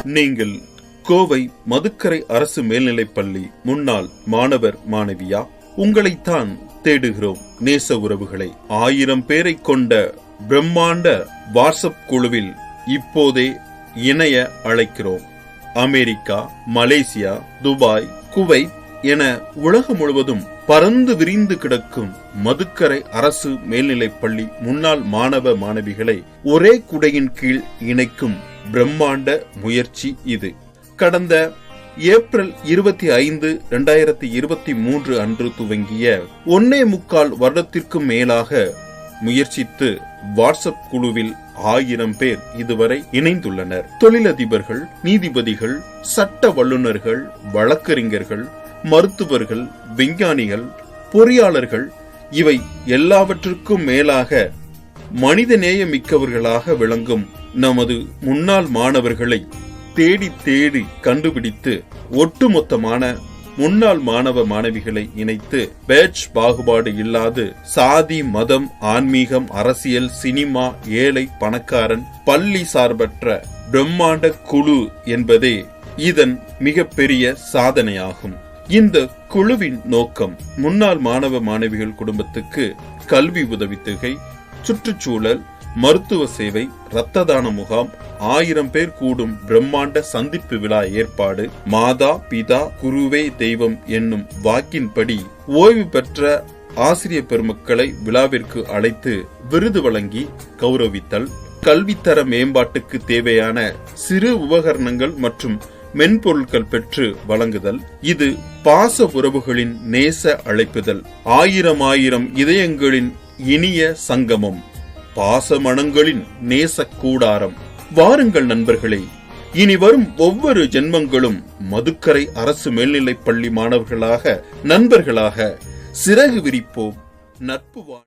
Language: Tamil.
நீங்கள் கோவை மதுக்கரை அரசு மேல்நிலைப்பள்ளி முன்னாள் மாணவர் மாணவியா? உங்களைத்தான் தேடுகிறோம் நேச உறவுகளை. 1000 பேரை கொண்ட பிரம்மாண்ட வாட்ஸ்அப் குழுவில் இப்போதே இணைய அழைக்கிறோம். அமெரிக்கா, மலேசியா, துபாய், குவைத் என உலகம் முழுவதும் பறந்து விரிந்து கிடக்கும் மதுக்கரை அரசு மேல்நிலைப்பள்ளி முன்னாள் மாணவ மாணவிகளை ஒரே குடையின் கீழ் இணைக்கும் பிரம்மாண்ட முயற்சி இது. கடந்த ஏப்ரல் 25, 2023 அன்று துவங்கிய 1.25 வருடத்திற்கும் மேலாக முயற்சித்து வாட்ஸ்அப் குழுவில் 1000 பேர் இதுவரை இணைந்துள்ளனர். தொழிலதிபர்கள், நீதிபதிகள், சட்ட வல்லுநர்கள், வழக்கறிஞர்கள், மருத்துவர்கள், விஞ்ஞானிகள், பொறியாளர்கள், இவை எல்லாவற்றுக்கும் மேலாக மனிதநேய மிக்கவர்களாக விளங்கும் நமது முன்னாள் மாணவர்களை தேடி தேடி கண்டுபிடித்து ஒட்டுமொத்தமான முன்னாள் மாணவ மாணவிகளை இணைத்து பேட்ச் பாகுபாடு இல்லாது சாதி, மதம், ஆன்மீகம், அரசியல், சினிமா, ஏழை, பணக்காரன், பள்ளி சார்பற்ற பிரம்மாண்ட குழு என்பதே இதன் மிகப்பெரிய சாதனையாகும். இந்த குழுவின் நோக்கம் முன்னாள் மாணவ மாணவிகள் குடும்பத்துக்கு கல்வி உதவித்தொகை, சுற்றுச்சூழல், மருத்துவ சேவை, இரத்த தான முகாம், 1000 பேர் கூடும் பிரம்மாண்ட சந்திப்பு விழா ஏற்பாடு, மாதா பிதா குருவே தெய்வம் என்னும் வாக்கின்படி ஓய்வு பெற்ற ஆசிரியர் பெருமக்களை விழாவிற்கு அழைத்து விருது வழங்கி கௌரவித்தல், கல்வித்தர மேம்பாட்டுக்கு தேவையான சிறு உபகரணங்கள் மற்றும் மென்பொருட்கள் பெற்று வழங்குதல். இது பாச உறவுகளின் நேச அழைப்புதல். 1000 இதயங்களின் இனிய சங்கமம், பாச மனங்களின் நேச கூடாரம். வாருங்கள் நண்பர்களே, இனி வரும் ஒவ்வொரு ஜென்மங்களும் மதுக்கரை அரசு மேல்நிலைப்பள்ளி மாணவர்களாக, நண்பர்களாக சிறகு விரிப்போம். நட்பு